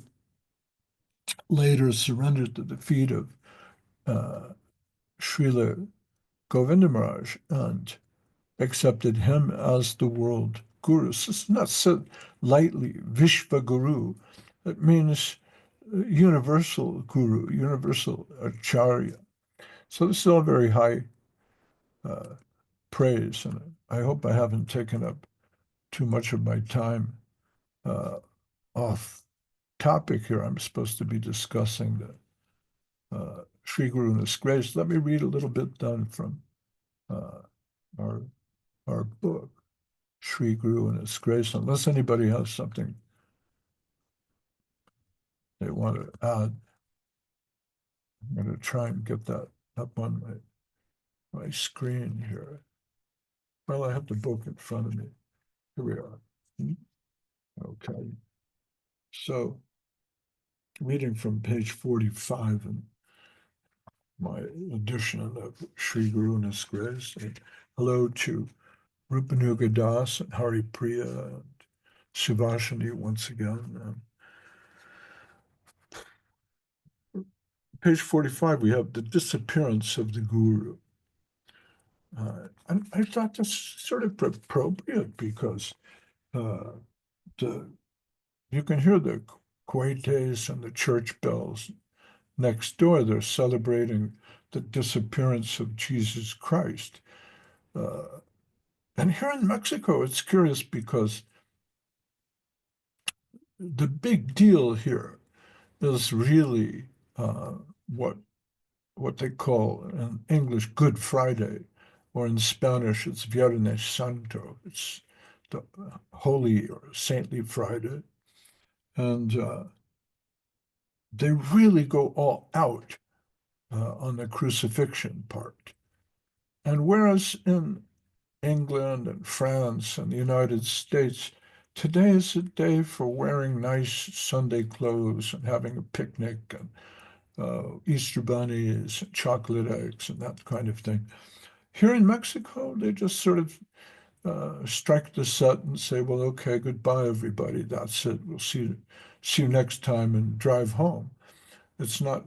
[SPEAKER 1] later surrendered to the feet of uh, Srila Govinda Maharaj and accepted him as the world guru. So it's not said lightly, Vishva Guru. It means universal guru, universal acharya. So this is all very high uh, praise, and I hope I haven't taken up too much of my time uh, off topic here. I'm supposed to be discussing the Sri Guru and His grace. Let me read a little bit then from uh, our our book, Sri Guru and His grace, unless anybody has something they want to add. I'm going to try and get that up on my screen here. Well, I have the book in front of me. Here we are. Okay. So, reading from page 45 in my edition of Sri Guru and His grace. Hello to Rupanuga Das and Hari Priya and Shivashini once again. Page 45, we have the disappearance of the guru. And I thought this sort of appropriate because uh, you can hear the cuetes and the church bells next door. They're celebrating the disappearance of Jesus Christ. Uh, and here in Mexico, it's curious because the big deal here is really what they call in English Good Friday, or in Spanish it's Viernes Santo. It's the Holy or Saintly Friday, and they really go all out on the crucifixion part. And whereas in England and France and the United States, today is a day for wearing nice Sunday clothes and having a picnic and Easter bunnies, and chocolate eggs, and that kind of thing. Here in Mexico, they just sort of strike the set and say, "Well, okay, goodbye, everybody. That's it. We'll see you next time," and drive home. It's not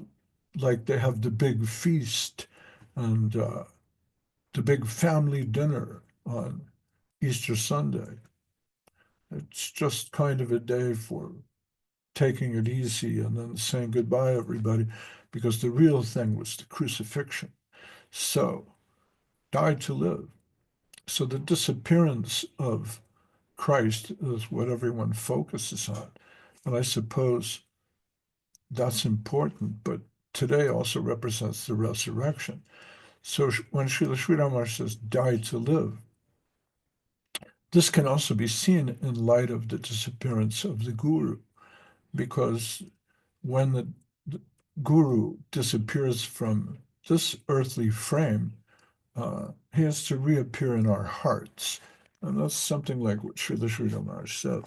[SPEAKER 1] like they have the big feast and the big family dinner on Easter Sunday. It's just kind of a day for taking it easy and then saying goodbye, everybody, because the real thing was the crucifixion. So, die to live. So, the disappearance of Christ is what everyone focuses on. And I suppose that's important, but today also represents the resurrection. So, when Srila Sridhar Maharaj says, die to live, this can also be seen in light of the disappearance of the Guru, because when the Guru disappears from this earthly frame, he has to reappear in our hearts. And that's something like what Srila Sridhar Maharaj says.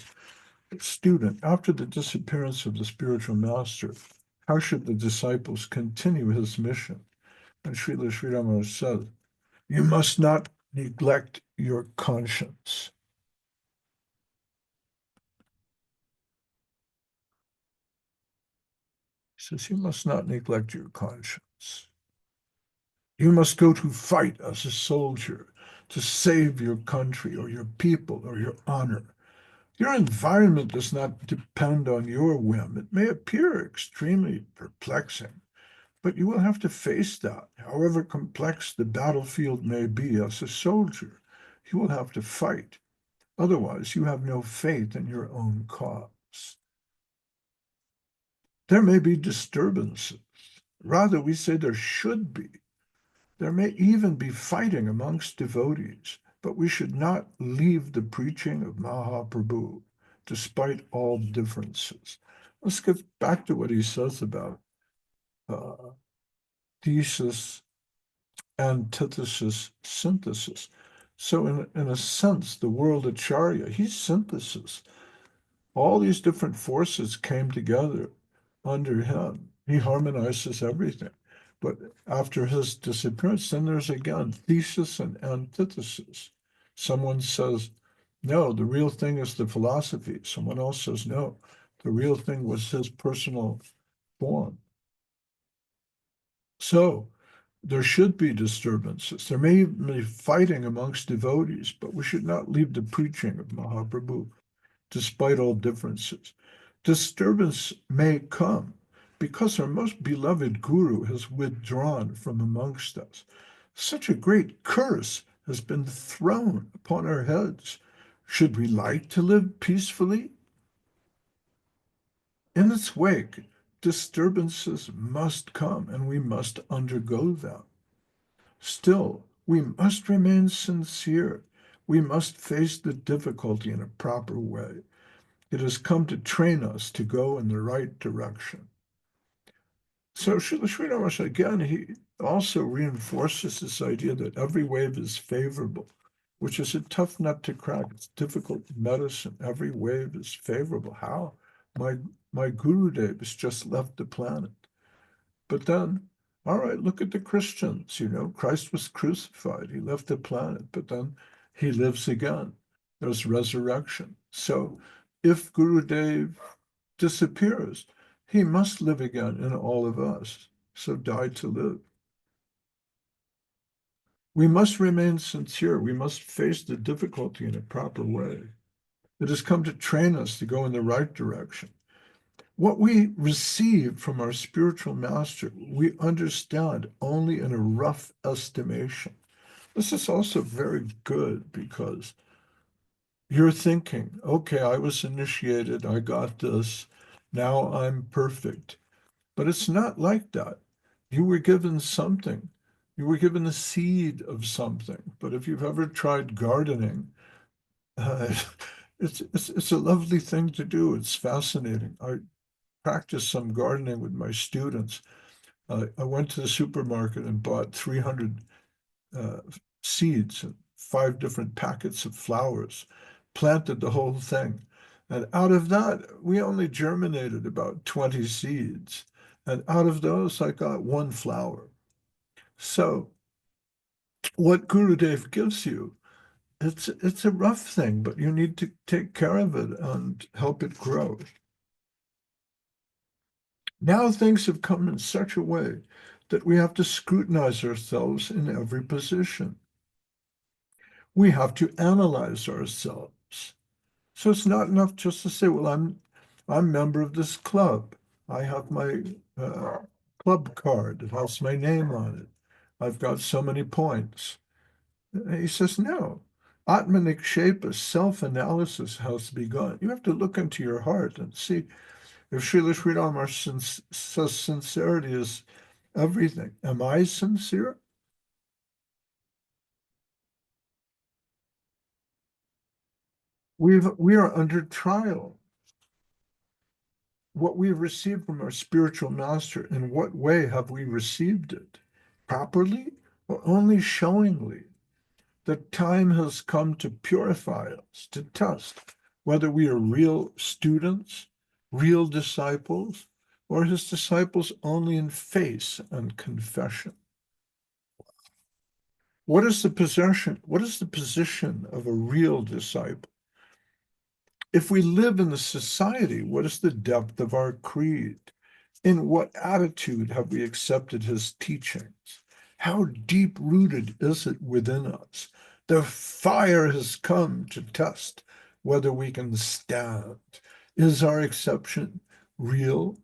[SPEAKER 1] Student, after the disappearance of the spiritual master, how should the disciples continue his mission? And Srila Sridhar Maharaj says, you must not neglect your conscience. He says, you must not neglect your conscience. You must go to fight as a soldier to save your country or your people or your honor. Your environment does not depend on your whim. It may appear extremely perplexing, but you will have to face that. However complex the battlefield may be as a soldier, you will have to fight. Otherwise, you have no faith in your own cause. There may be disturbances. Rather, we say there should be. There may even be fighting amongst devotees, but we should not leave the preaching of Mahaprabhu despite all differences. Let's get back to what he says about uh, thesis, antithesis, synthesis. So in a sense, the world Acharya, he's synthesis. All these different forces came together under him. He harmonizes everything. But after his disappearance, then there's again thesis and antithesis. Someone says, no, the real thing is the philosophy. Someone else says, no, the real thing was his personal form. So there should be disturbances. There may be fighting amongst devotees, but we should not leave the preaching of Mahaprabhu despite all differences. Disturbance may come because our most beloved Guru has withdrawn from amongst us. Such a great curse has been thrown upon our heads. Should we like to live peacefully? In its wake, disturbances must come and we must undergo them. Still, we must remain sincere. We must face the difficulty in a proper way. It has come to train us to go in the right direction. So Srila Sridhar again, he also reinforces this idea that every wave is favorable, which is a tough nut to crack. It's difficult medicine. Every wave is favorable. How? My Gurudev has just left the planet. But then, all right, look at the Christians. Christ was crucified. He left the planet, but then he lives again. There's resurrection. So if Gurudev disappears, he must live again in all of us. So die to live. We must remain sincere. We must face the difficulty in a proper way. It has come to train us to go in the right direction. What we receive from our spiritual master, we understand only in a rough estimation. This is also very good because you're thinking, okay, I was initiated, I got this, now I'm perfect. But it's not like that. You were given something. You were given a seed of something. But if you've ever tried gardening, uh, it's a lovely thing to do. It's fascinating. I practice some gardening with my students. I went to the supermarket and bought 300 seeds and 5 different packets of flowers, planted the whole thing. And out of that, we only germinated about 20 seeds. And out of those, I got 1 flower. So what Gurudev gives you, it's a rough thing, but you need to take care of it and help it grow. Now things have come in such a way that we have to scrutinize ourselves in every position. We have to analyze ourselves. So it's not enough just to say, well, I'm a member of this club. I have my club card. It has my name on it. I've got so many points. And he says, no. Atmanikshepa, self-analysis has begun. You have to look into your heart and see if Srila Sri Ram says sincerity is everything. Am I sincere? We are under trial. What we've received from our spiritual master, in what way have we received it? Properly or only showingly? The time has come to purify us, to test whether we are real students, real disciples, or his disciples only in face and confession. What is the position of a real disciple? If we live in the society, what is the depth of our creed? In what attitude have we accepted his teachings? How deep rooted is it within us? The fire has come to test whether we can stand. Is our exception real?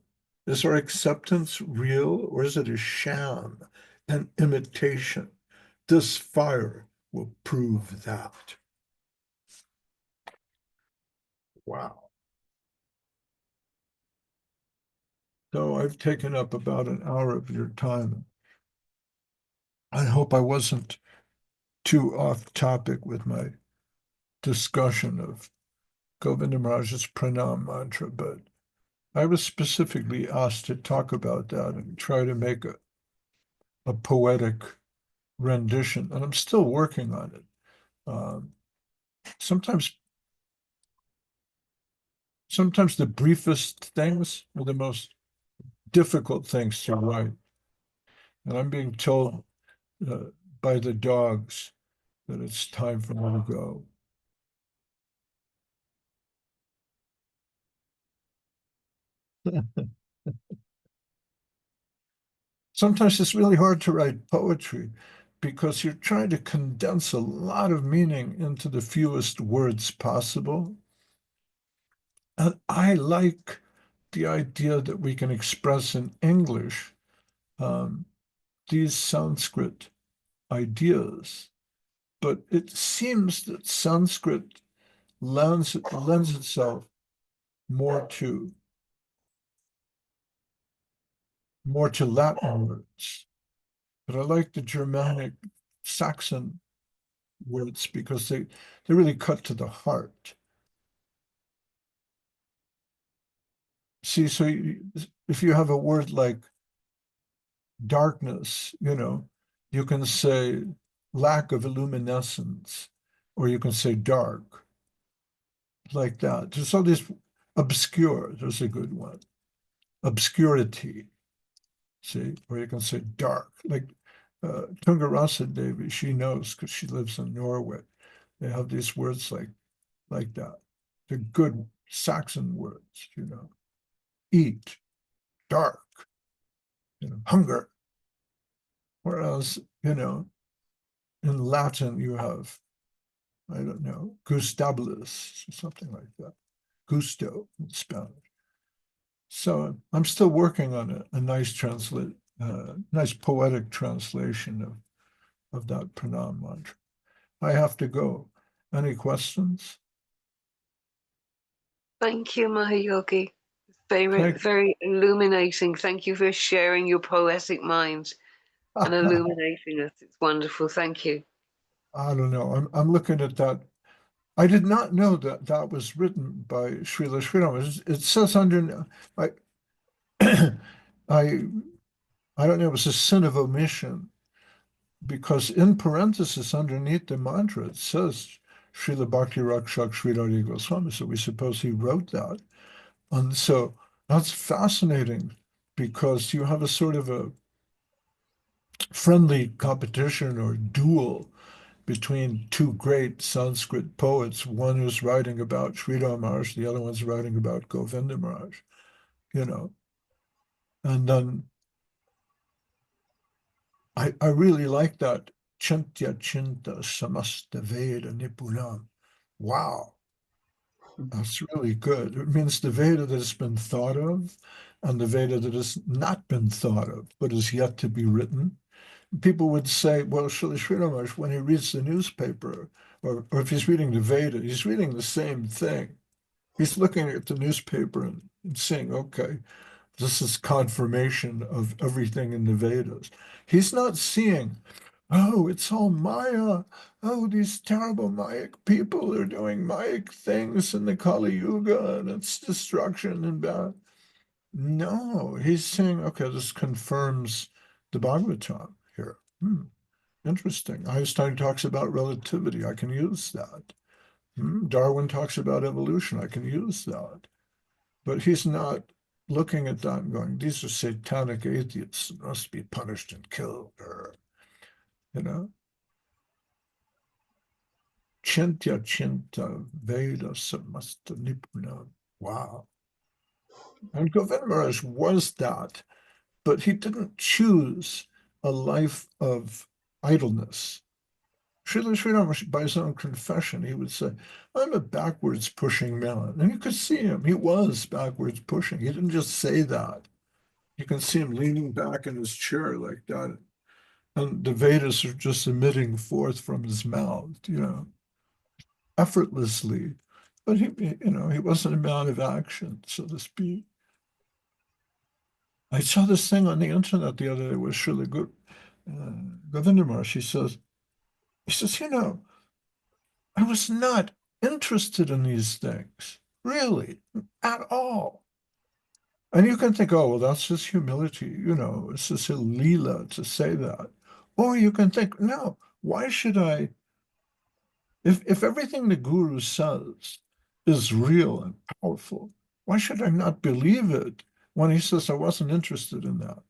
[SPEAKER 1] Is our acceptance real, or is it a sham, an imitation? This fire will prove that. Wow. So I've taken up about an hour of your time. I hope I wasn't too off topic with my discussion of Govinda Maharaj's pranam mantra, but I was specifically asked to talk about that and try to make a poetic rendition, and I'm still working on it. Um, sometimes, sometimes the briefest things are the most difficult things to write, and I'm being told uh, by the dogs that it's time for me to go. Sometimes it's really hard to write poetry because you're trying to condense a lot of meaning into the fewest words possible. And I like the idea that we can express in English um, these Sanskrit ideas. But it seems that Sanskrit lends itself more to Latin words. But I like the Germanic Saxon words because they really cut to the heart. See, so if you have a word like darkness, you can say lack of illuminescence, or you can say dark, like that. There's all this obscure, there's a good one. Obscurity, see, or you can say dark, like Tungarasa Devi, she knows because she lives in Norway. They have these words like that. They're good Saxon words. Eat, dark, hunger. Whereas, in Latin you have, I don't know, gustabilis, or something like that. Gusto in Spanish. So I'm still working on a nice poetic translation of that pranam mantra. I have to go. Any questions?
[SPEAKER 3] Thank you, Mahayogi. Very,
[SPEAKER 1] Thank
[SPEAKER 3] very illuminating. Thank you for sharing your poetic mind and illuminating us. It's wonderful. Thank you.
[SPEAKER 1] I don't know. I'm looking at that. I did not know that that was written by Srila Sridhar. It says under I I I don't know, it was a sin of omission, because in parenthesis underneath the mantra, it says Srila Bhakti Rakshak Sridhari Goswami, so we suppose he wrote that. And so that's fascinating, because you have a sort of a friendly competition or duel between two great Sanskrit poets, one who's writing about Sridhar Maharaj, the other one's writing about Govinda Maharaj, you know. And then I really like that Chintya Chinta Samasta Veda Nipunam. Wow, that's really good. It means the Veda that has been thought of and the Veda that has not been thought of, but is yet to be written. People would say, well, Srila Sridhar Maharaj, when he reads the newspaper, or if he's reading the Veda, he's reading the same thing. He's looking at the newspaper and saying, okay, this is confirmation of everything in the Vedas. He's not seeing, oh, it's all Maya. Oh, these terrible Mayic people are doing Mayic things in the Kali Yuga, and it's destruction and bad. No, he's saying, okay, this confirms the Bhagavatam here. Interesting. Einstein talks about relativity. I can use that. Darwin talks about evolution. I can use that. But he's not looking at that and going, these are satanic atheists, must be punished and killed, or, you know. Chintya Chinta Veda Samasta Nipuna. Wow. And Govinda Maharaj was that, but he didn't choose a life of idleness. Srila Sridhar, by his own confession, he would say, I'm a backwards pushing man. And you could see him. He was backwards pushing. He didn't just say that. You can see him leaning back in his chair like that. And the Vedas are just emitting forth from his mouth, effortlessly. But he wasn't a man of action, so to speak. I saw this thing on the internet the other day with Srila Govinda Maharaj. He says, I was not interested in these things, really, at all. And you can think, oh, well, that's just humility, it's just a leela to say that. Or you can think, no, why should I, if everything the guru says is real and powerful, why should I not believe it when he says I wasn't interested in that?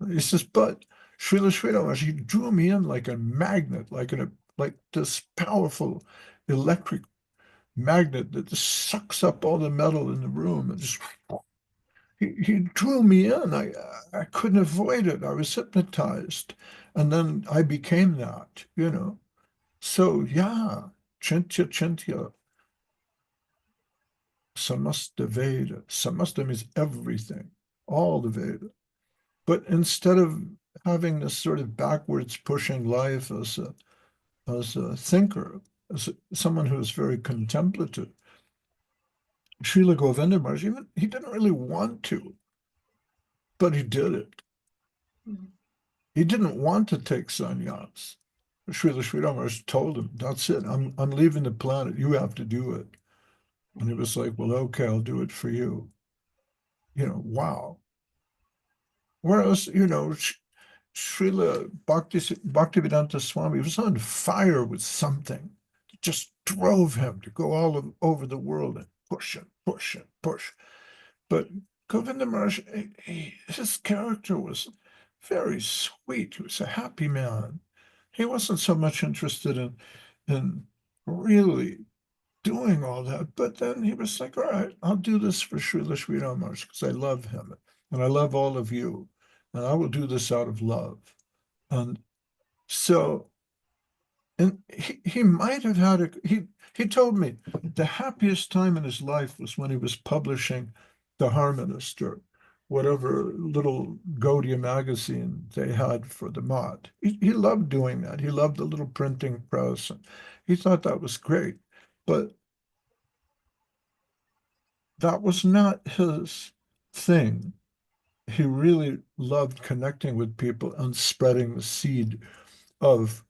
[SPEAKER 1] He says, but Srila Sridhar, he drew me in like a magnet, like this powerful electric magnet that just sucks up all the metal in the room and just he drew me in. I couldn't avoid it. I was hypnotized. And then I became that. So yeah, Chintya Chintya, Samasta Veda. Samasta means everything, all the Veda. But instead of having this sort of backwards pushing life as a thinker, as someone who is very contemplative, Srila Govinda Maharaj, he didn't really want to, but he did it. He didn't want to take sannyas. Srila Sridhar Maharaj told him, that's it, I'm leaving the planet, you have to do it. And he was like, well, okay, I'll do it for you. Wow. Whereas, Srila Bhaktivedanta Swami was on fire with something that just drove him to go all over the world and push and push and push. But Govinda Maharaj, his character was very sweet. He was a happy man. He wasn't so much interested in really doing all that. But then he was like, all right, I'll do this for Srila Sridhar Maharaj because I love him and I love all of you. And I will do this out of love. And so, and he might have had he told me the happiest time in his life was when he was publishing The Harmonist or whatever little Gaudiya magazine they had for the mod. He loved doing that. He loved the little printing press. And he thought that was great. But that was not his thing. He really loved connecting with people and spreading the seed of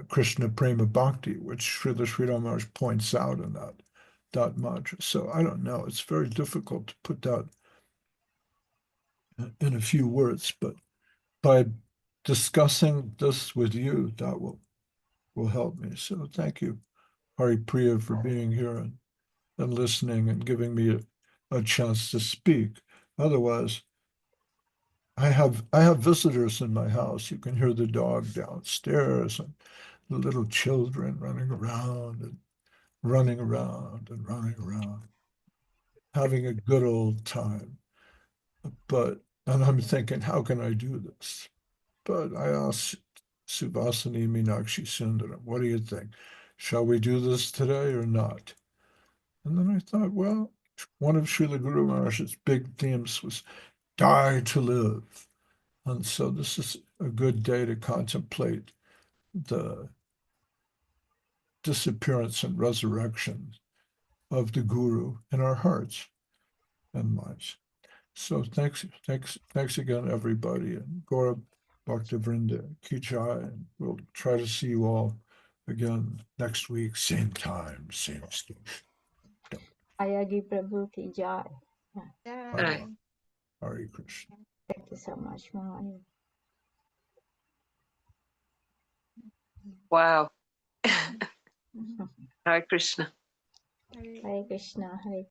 [SPEAKER 1] Krishna Prema Bhakti, which Srila Sridhar Maharaj points out in that mantra. So I don't know. It's very difficult to put that in a few words, but by discussing this with you, that will help me. So thank you, Hari Priya, for being here and listening and giving me a chance to speak. Otherwise, I have visitors in my house. You can hear the dog downstairs and the little children running around and running around and running around, having a good old time. And I'm thinking, how can I do this? But I asked Subhasini Meenakshi Sundaram, what do you think? Shall we do this today or not? And then I thought, well, one of Srila Guru Maharaj's big themes was die to live. And so this is a good day to contemplate the disappearance and resurrection of the Guru in our hearts and minds. So thanks again, everybody, and Gaurav Bhaktivinoda Ki Jai, and we'll try to see you all again next week, same time, same station.
[SPEAKER 2] Ayagi Prabhu ki jai.
[SPEAKER 3] Right.
[SPEAKER 1] Hare Krishna.
[SPEAKER 2] Thank you so much, Maharaj.
[SPEAKER 3] Wow. Hare Krishna.
[SPEAKER 2] Hare Krishna, Hare